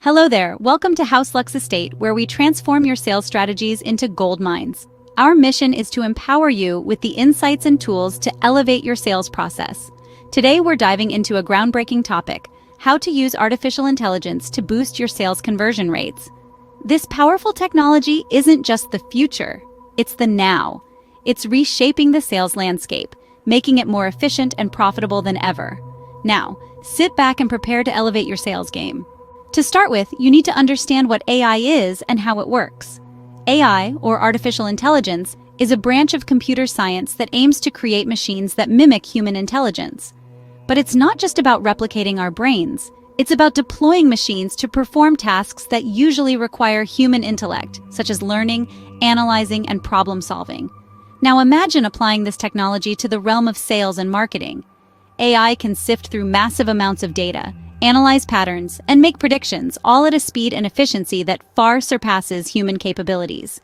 Hello there, welcome to HouseLux Estate, where we transform your sales strategies into gold mines. Our mission is to empower you with the insights and tools to elevate your sales process. Today we're diving into a groundbreaking topic: how to use artificial intelligence to boost your sales conversion rates. This powerful technology isn't just the future, it's the now. It's reshaping the sales landscape, making it more efficient and profitable than ever. Now, sit back and prepare to elevate your sales game. To start with, you need to understand what AI is and how it works. AI, or artificial intelligence, is a branch of computer science that aims to create machines that mimic human intelligence. But it's not just about replicating our brains. It's about deploying machines to perform tasks that usually require human intellect, such as learning, analyzing, and problem solving. Now imagine applying this technology to the realm of sales and marketing. AI can sift through massive amounts of data, analyze patterns, and make predictions, all at a speed and efficiency that far surpasses human capabilities.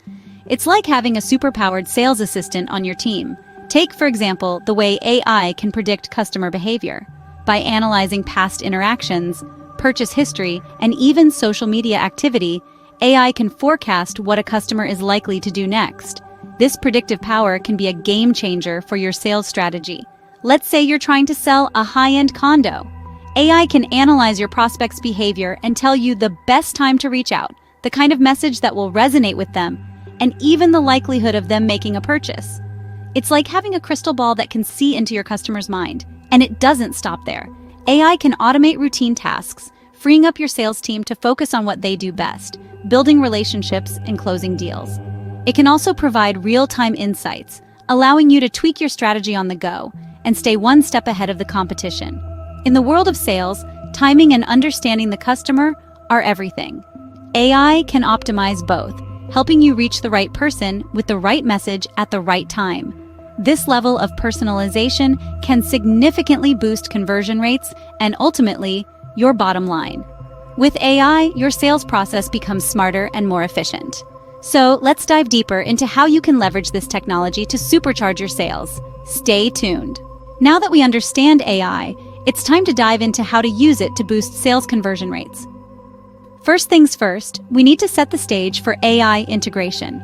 It's like having a superpowered sales assistant on your team. Take, for example, the way AI can predict customer behavior. By analyzing past interactions, purchase history, and even social media activity, AI can forecast what a customer is likely to do next. This predictive power can be a game changer for your sales strategy. Let's say you're trying to sell a high-end condo. AI can analyze your prospect's behavior and tell you the best time to reach out, the kind of message that will resonate with them, and even the likelihood of them making a purchase. It's like having a crystal ball that can see into your customer's mind. And it doesn't stop there. AI can automate routine tasks, freeing up your sales team to focus on what they do best, building relationships and closing deals. It can also provide real-time insights, allowing you to tweak your strategy on the go and stay one step ahead of the competition. In the world of sales, timing and understanding the customer are everything. AI can optimize both, helping you reach the right person with the right message at the right time. This level of personalization can significantly boost conversion rates and ultimately, your bottom line. With AI, your sales process becomes smarter and more efficient. So let's dive deeper into how you can leverage this technology to supercharge your sales. Stay tuned. Now that we understand AI, it's time to dive into how to use it to boost sales conversion rates. First things first, we need to set the stage for AI integration.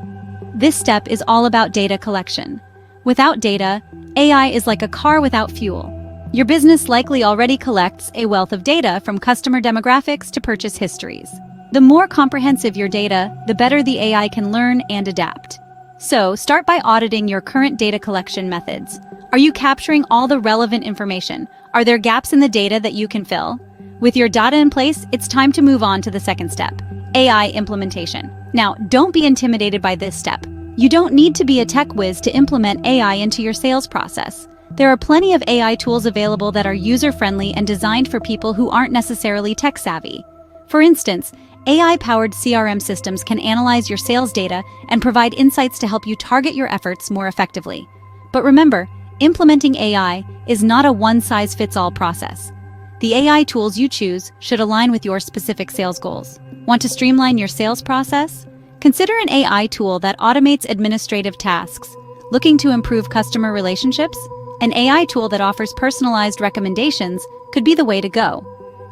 This step is all about data collection. Without data, AI is like a car without fuel. Your business likely already collects a wealth of data from customer demographics to purchase histories. The more comprehensive your data, the better the AI can learn and adapt. So, start by auditing your current data collection methods. Are you capturing all the relevant information? Are there gaps in the data that you can fill? With your data in place, it's time to move on to the second step: AI implementation. Now, don't be intimidated by this step. You don't need to be a tech whiz to implement AI into your sales process. There are plenty of AI tools available that are user-friendly and designed for people who aren't necessarily tech-savvy. For instance, AI-powered CRM systems can analyze your sales data and provide insights to help you target your efforts more effectively. But remember, implementing AI is not a one-size-fits-all process. The AI tools you choose should align with your specific sales goals. Want to streamline your sales process? Consider an AI tool that automates administrative tasks. Looking to improve customer relationships? An AI tool that offers personalized recommendations could be the way to go.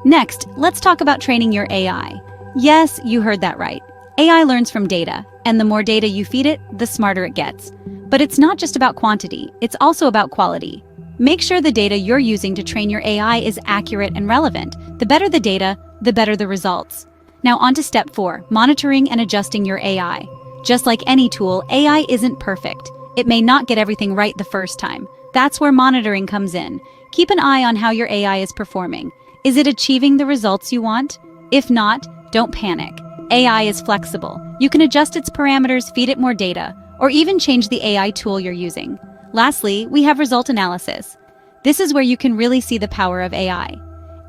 Next, let's talk about training your AI. Yes, you heard that right. AI learns from data, and the more data you feed it, the smarter it gets. But it's not just about quantity, it's also about quality. Make sure the data you're using to train your AI is accurate and relevant. The better the data, the better the results. Now on to step 4, monitoring and adjusting your AI. Just like any tool, AI isn't perfect. It may not get everything right the first time. That's where monitoring comes in. Keep an eye on how your AI is performing. Is it achieving the results you want? If not, don't panic. AI is flexible. You can adjust its parameters, feed it more data, or even change the AI tool you're using. Lastly, we have result analysis. This is where you can really see the power of AI.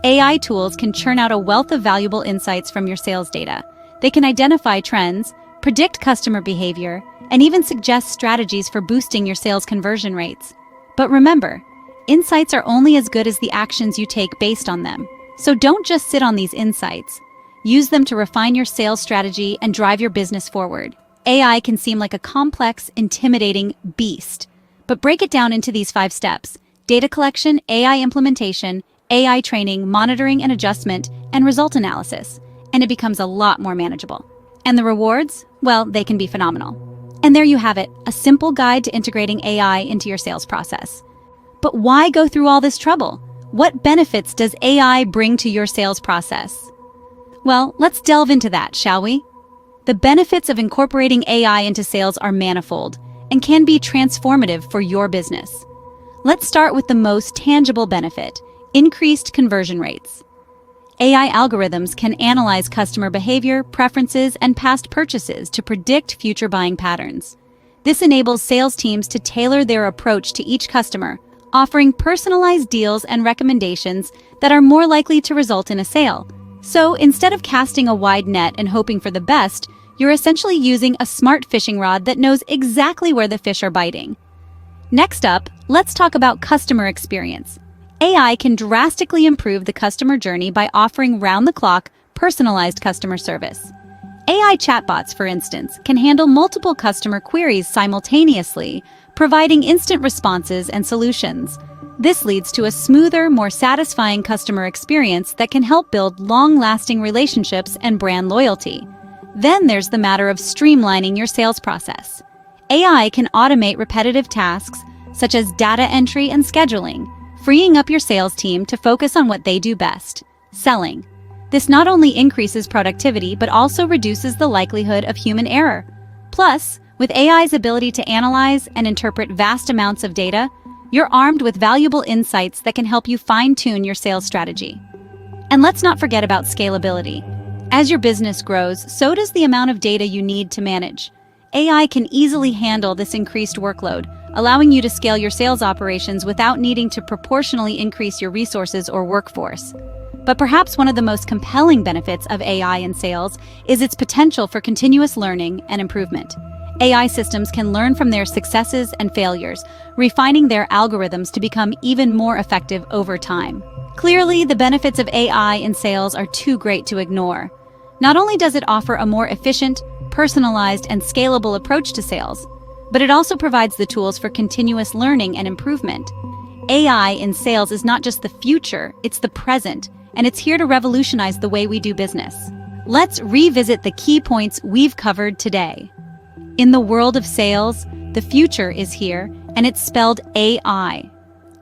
AI tools can churn out a wealth of valuable insights from your sales data. They can identify trends, predict customer behavior, and even suggest strategies for boosting your sales conversion rates. But remember, insights are only as good as the actions you take based on them. So don't just sit on these insights. Use them to refine your sales strategy and drive your business forward. AI can seem like a complex, intimidating beast. But break it down into these 5 steps: data collection, AI implementation, AI training, monitoring and adjustment, and result analysis. and it becomes a lot more manageable. And the rewards? Well, they can be phenomenal. And there you have it, a simple guide to integrating AI into your sales process. But why go through all this trouble? What benefits does AI bring to your sales process? Well, let's delve into that, shall we? The benefits of incorporating AI into sales are manifold and can be transformative for your business. Let's start with the most tangible benefit: increased conversion rates. AI algorithms can analyze customer behavior, preferences, and past purchases to predict future buying patterns. This enables sales teams to tailor their approach to each customer, offering personalized deals and recommendations that are more likely to result in a sale. So instead of casting a wide net and hoping for the best, you're essentially using a smart fishing rod that knows exactly where the fish are biting. Next up, let's talk about customer experience. AI can drastically improve the customer journey by offering round-the-clock, personalized customer service. AI chatbots, for instance, can handle multiple customer queries simultaneously, providing instant responses and solutions. This leads to a smoother, more satisfying customer experience that can help build long-lasting relationships and brand loyalty. Then there's the matter of streamlining your sales process. AI can automate repetitive tasks, such as data entry and scheduling, freeing up your sales team to focus on what they do best: selling. This not only increases productivity, but also reduces the likelihood of human error. Plus, with AI's ability to analyze and interpret vast amounts of data, you're armed with valuable insights that can help you fine-tune your sales strategy. And let's not forget about scalability. As your business grows, so does the amount of data you need to manage. AI can easily handle this increased workload, allowing you to scale your sales operations without needing to proportionally increase your resources or workforce. But perhaps one of the most compelling benefits of AI in sales is its potential for continuous learning and improvement. AI systems can learn from their successes and failures, refining their algorithms to become even more effective over time. Clearly, the benefits of AI in sales are too great to ignore. Not only does it offer a more efficient, personalized, and scalable approach to sales, but it also provides the tools for continuous learning and improvement. AI in sales is not just the future, it's the present, and it's here to revolutionize the way we do business. Let's revisit the key points we've covered today. In the world of sales, the future is here, and it's spelled AI.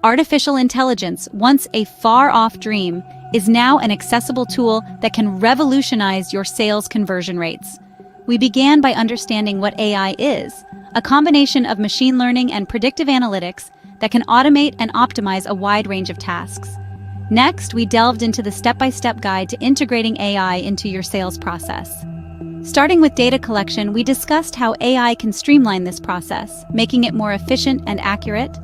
Artificial intelligence, once a far-off dream, is now an accessible tool that can revolutionize your sales conversion rates. We began by understanding what AI is, a combination of machine learning and predictive analytics that can automate and optimize a wide range of tasks. Next, we delved into the step-by-step guide to integrating AI into your sales process. Starting with data collection, we discussed how AI can streamline this process, making it more efficient and accurate.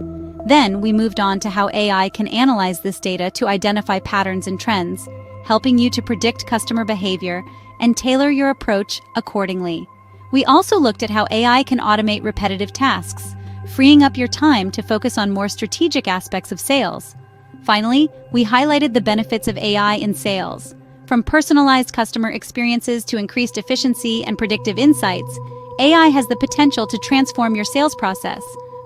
Then, we moved on to how AI can analyze this data to identify patterns and trends, helping you to predict customer behavior and tailor your approach accordingly. We also looked at how AI can automate repetitive tasks, freeing up your time to focus on more strategic aspects of sales. Finally, we highlighted the benefits of AI in sales. From personalized customer experiences to increased efficiency and predictive insights, AI has the potential to transform your sales process,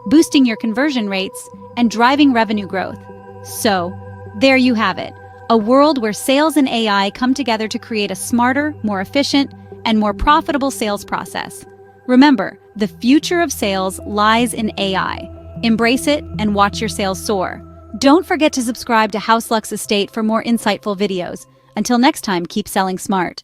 boosting your conversion rates and driving revenue growth. So, there you have it, a world where sales and AI come together to create a smarter, more efficient, and more profitable sales process. Remember, the future of sales lies in AI. Embrace it and watch your sales soar. Don't forget to subscribe to HouseLux Estate for more insightful videos. Until next time, keep selling smart.